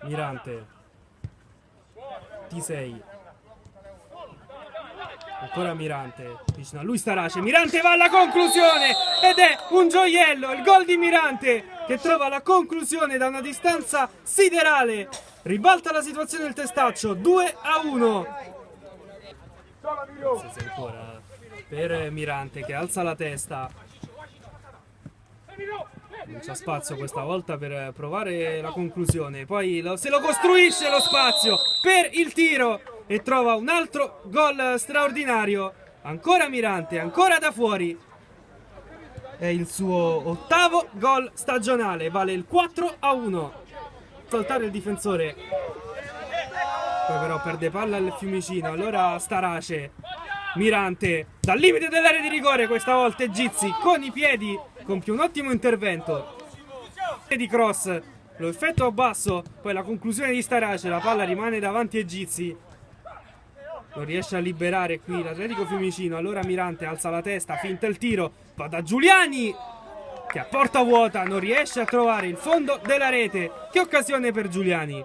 Mirante. T6. Ancora Mirante. Vicino a lui Starace. Mirante va alla conclusione. Ed è un gioiello. Il gol di Mirante che trova la conclusione da una distanza siderale. Ribalta la situazione del testaccio. 2-1. Ancora per Mirante che alza la testa. Non c'è spazio questa volta per provare la conclusione. Poi se lo costruisce lo spazio per il tiro e trova un altro gol straordinario. Ancora Mirante, ancora da fuori. È il suo 8º gol stagionale. Vale il 4-1. Saltare il difensore. Poi però perde palla il Fiumicino. Allora Starace. Mirante dal limite dell'area di rigore. Questa volta Gizzi con i piedi compie un ottimo intervento di cross, lo effetto a basso, poi la conclusione di Starace, la palla rimane davanti a Gizzi, non riesce a liberare qui l'Atletico Fiumicino. Allora Mirante alza la testa, finta il tiro, va da Giuliani che a porta vuota non riesce a trovare il fondo della rete. Che occasione per Giuliani.